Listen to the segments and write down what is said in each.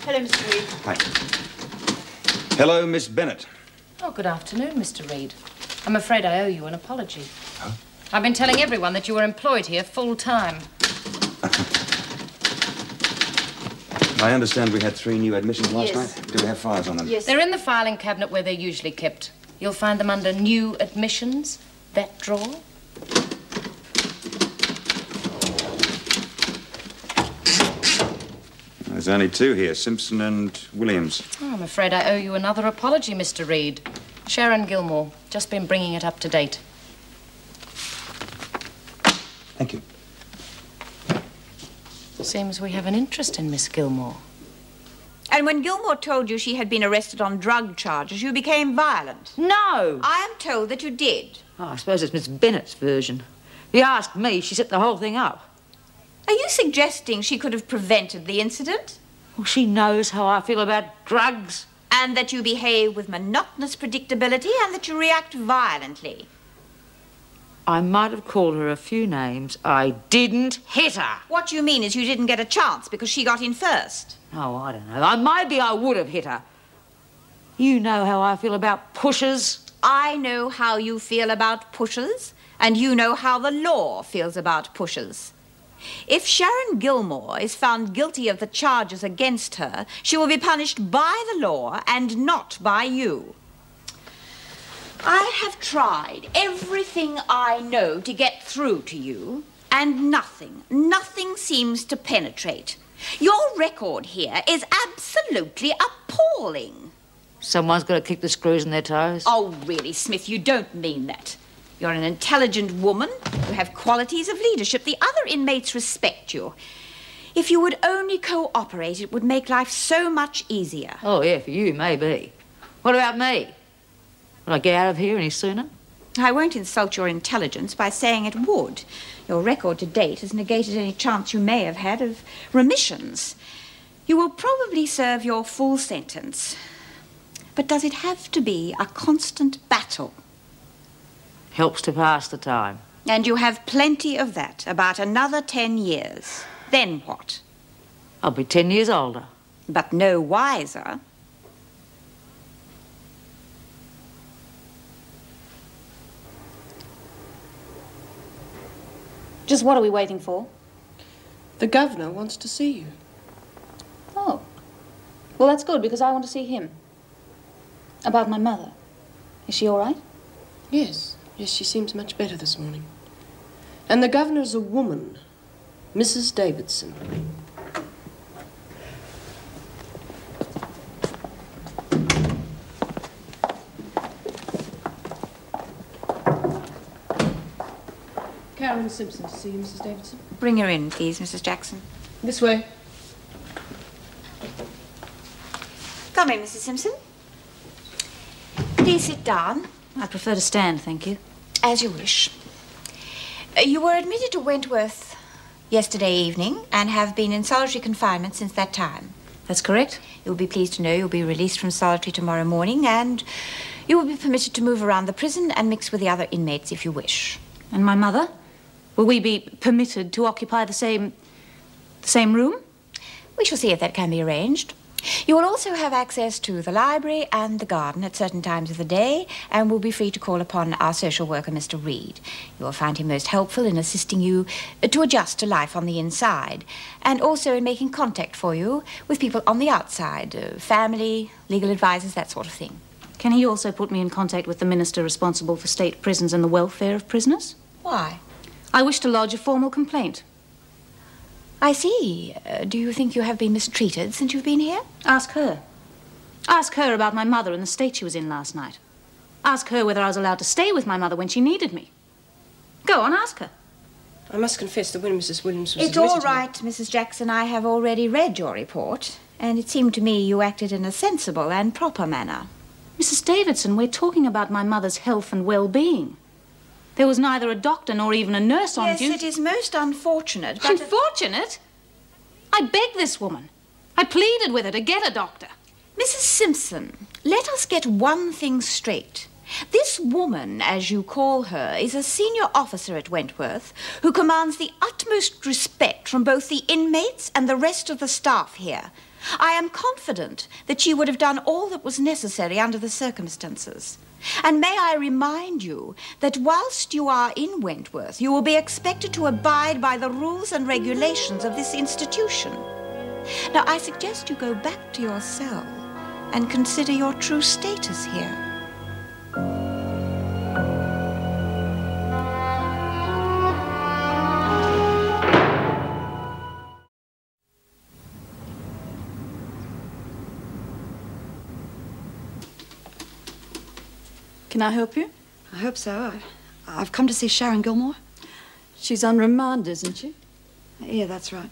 Hello, Mr. Reed. Hi. Hello, Miss Bennett. Oh, good afternoon, Mr. Reed. I'm afraid I owe you an apology. Huh? I've been telling everyone that you were employed here full-time. I understand we had 3 new admissions last Yes. night. Do we have files on them? Yes. They're in the filing cabinet where they're usually kept. You'll find them under new admissions, that drawer. There's only 2 here, Simpson and Williams. Oh, I'm afraid I owe you another apology, Mr. Reed. Sharon Gilmore. Just been bringing it up to date. Thank you. Seems we have an interest in Miss Gilmore. And when Gilmore told you she had been arrested on drug charges, you became violent. No. I am told that you did. Oh, I suppose it's Miss Bennett's version. If you ask me, she set the whole thing up. Are you suggesting she could have prevented the incident? Well, she knows how I feel about drugs. And that you behave with monotonous predictability and that you react violently? I might have called her a few names. I didn't hit her. What you mean is you didn't get a chance because she got in first. Oh, I don't know. Maybe I would have hit her. You know how I feel about pushers. I know how you feel about pushers, and you know how the law feels about pushers. If Sharon Gilmore is found guilty of the charges against her, she will be punished by the law and not by you. I have tried everything I know to get through to you, and nothing seems to penetrate. Your record here is absolutely appalling. Someone's got to keep the screws in their toes. Oh, really, Smith, you don't mean that. You're an intelligent woman. You have qualities of leadership. The other inmates respect you. If you would only cooperate, it would make life so much easier. Oh, yeah, for you, maybe. What about me? Will I get out of here any sooner? I won't insult your intelligence by saying it would. Your record to date has negated any chance you may have had of remissions. You will probably serve your full sentence. But does it have to be a constant battle? Helps to pass the time. And you have plenty of that, about another 10 years. Then what? I'll be 10 years older. But no wiser. Just what are we waiting for? The governor wants to see you. Oh. Well, that's good, because I want to see him. About my mother. Is she all right? Yes, she seems much better this morning. And the governor's a woman, Mrs. Davidson. Karen Simpson to see you, Mrs. Davidson. Bring her in, please, Mrs. Jackson. This way. Come in, Mrs. Simpson. Please sit down. I prefer to stand, thank you. As you wish. You were admitted to Wentworth yesterday evening and have been in solitary confinement since that time. That's correct. You'll be pleased to know you'll be released from solitary tomorrow morning, and you will be permitted to move around the prison and mix with the other inmates if you wish. And my mother? Will we be permitted to occupy the same room? We shall see if that can be arranged. You will also have access to the library and the garden at certain times of the day, and will be free to call upon our social worker, Mr. Reed. You will find him most helpful in assisting you to adjust to life on the inside, and also in making contact for you with people on the outside, family, legal advisors, that sort of thing. Can he also put me in contact with the minister responsible for state prisons and the welfare of prisoners? Why? I wish to lodge a formal complaint. I see. Do you think you have been mistreated since you've been here? Ask her. Ask her about my mother and the state she was in last night. Ask her whether I was allowed to stay with my mother when she needed me. Go on, ask her. I must confess that when Mrs. Williams was It's all admitted to me- right, Mrs. Jackson. I have already read your report, and it seemed to me you acted in a sensible and proper manner. Mrs. Davidson, we're talking about my mother's health and well-being. There was neither a doctor nor even a nurse on duty. Yes, it is most unfortunate, but... Unfortunate? I begged this woman. I pleaded with her to get a doctor. Mrs. Simpson, let us get one thing straight. This woman, as you call her, is a senior officer at Wentworth who commands the utmost respect from both the inmates and the rest of the staff here. I am confident that she would have done all that was necessary under the circumstances. And may I remind you that whilst you are in Wentworth, you will be expected to abide by the rules and regulations of this institution. Now, I suggest you go back to your cell and consider your true status here. Can I help you? I hope so. I've come to see Sharon Gilmore. She's on remand, isn't she? Yeah, that's right.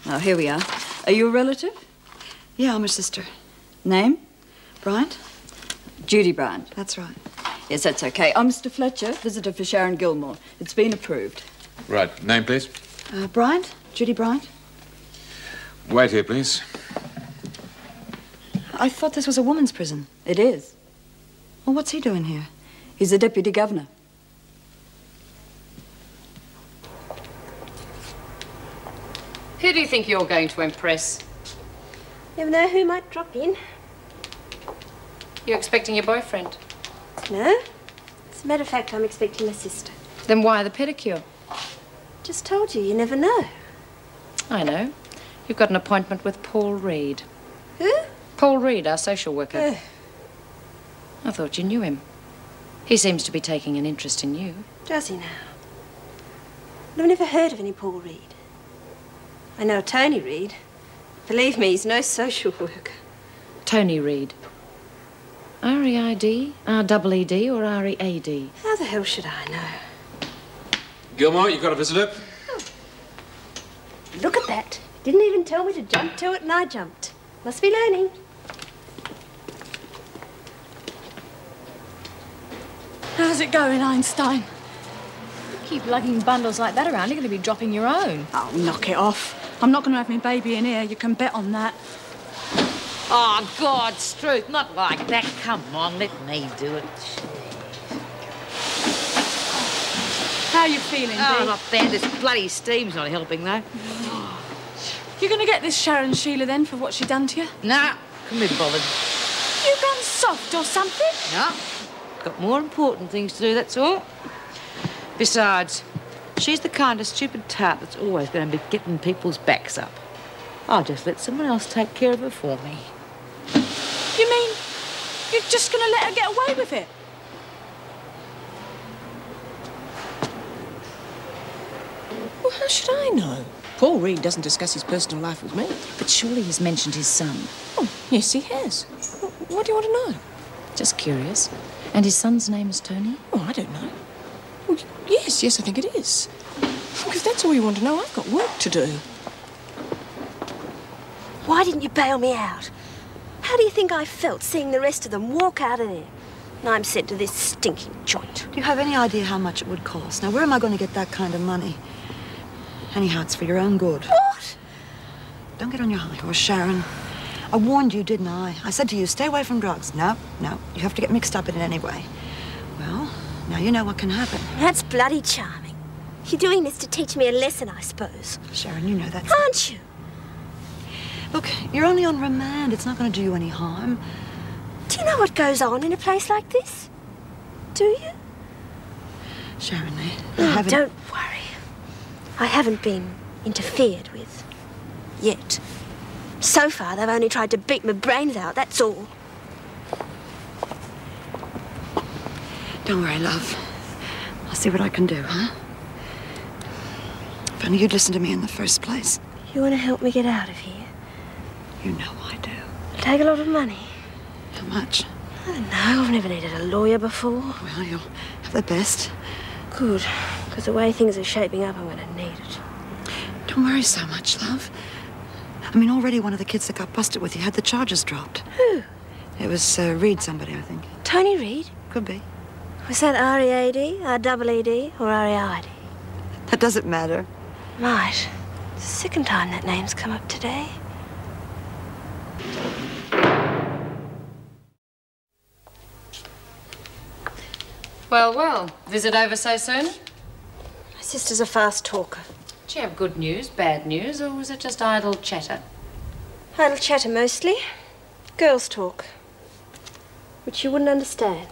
Oh, here we are. Are you a relative? Yeah, I'm her sister. Name? Bryant? Judy Bryant. That's right. Yes, that's okay. I'm Mr. Fletcher, visitor for Sharon Gilmore. It's been approved. Right. Name, please. Bryant? Judy Bryant? Wait here, please. I thought this was a woman's prison. It is. Well, what's he doing here? He's the deputy governor. Who do you think you're going to impress? Never know who might drop in. You're expecting your boyfriend. No. As a matter of fact, I'm expecting my sister. Then why the pedicure? Just told you, you never know. I know. You've got an appointment with Paul Reed. Who? Paul Reed, our social worker. Oh. I thought you knew him. He seems to be taking an interest in you. Does he now? I've never heard of any Paul Reed. I know Tony Reed. Believe me, he's no social worker. Tony Reed. R-E-I-D, R-E-E-D, or R-E-A-D? How the hell should I know? Gilmore, you've got a visitor? Look at that. Didn't even tell me to jump to it, and I jumped. Must be learning. How's it going, Einstein? Keep lugging bundles like that around, you're going to be dropping your own. Oh, knock it off. I'm not going to have my baby in here. You can bet on that. Oh, God's truth, not like that. Come on, let me do it. How are you feeling, Oh, Dee? not bad. This bloody steam's not helping, though. You're going to get this Sharon Sheila, then, for what she done to you? Nah, couldn't be bothered. You gone soft or something? No, got more important things to do, that's all. Besides, she's the kind of stupid tart that's always going to be getting people's backs up. I'll just let someone else take care of her for me. You mean you're just going to let her get away with it? Well, how should I know? Paul Reed doesn't discuss his personal life with me. But surely he's mentioned his son. Oh, yes, he has. What do you want to know? Just curious. And his son's name is Tony? Oh, I don't know. Well, yes, I think it is. If that's all you want to know, I've got work to do. Why didn't you bail me out? How do you think I felt seeing the rest of them walk out of there? And I'm sent to this stinking joint. Do you have any idea how much it would cost? Now, where am I going to get that kind of money? Anyhow, it's for your own good. What? Don't get on your high horse, Sharon. I warned you, didn't I? I said to you, stay away from drugs. No, you have to get mixed up in it anyway. Well, now you know what can happen. That's bloody charming. You're doing this to teach me a lesson, I suppose. Sharon, you know that. Aren't you? Look, you're only on remand. It's not going to do you any harm. Do you know what goes on in a place like this? Do you? Sharon, they Oh, haven't... don't worry. I haven't been interfered with. Yet. So far, they've only tried to beat my brains out, that's all. Don't worry, love. I'll see what I can do, huh? If only you'd listened to me in the first place. You want to help me get out of here? You know I do. It'll take a lot of money. How much? I don't know. I've never needed a lawyer before. Well, you'll have the best. Good. Because the way things are shaping up, I'm going to need it. Don't worry so much, love. I mean, already one of the kids that got busted with you had the charges dropped. Who? It was Reed somebody, I think. Tony Reed? Could be. Was that R-E-A-D, R-E-E-D, or R-E-I-D? That doesn't matter. Right. It's the second time that name's come up today. Well, visit over so soon? I sister's a fast talker. Did she have good news, bad news, or was it just idle chatter? Idle chatter mostly. Girls talk. Which you wouldn't understand.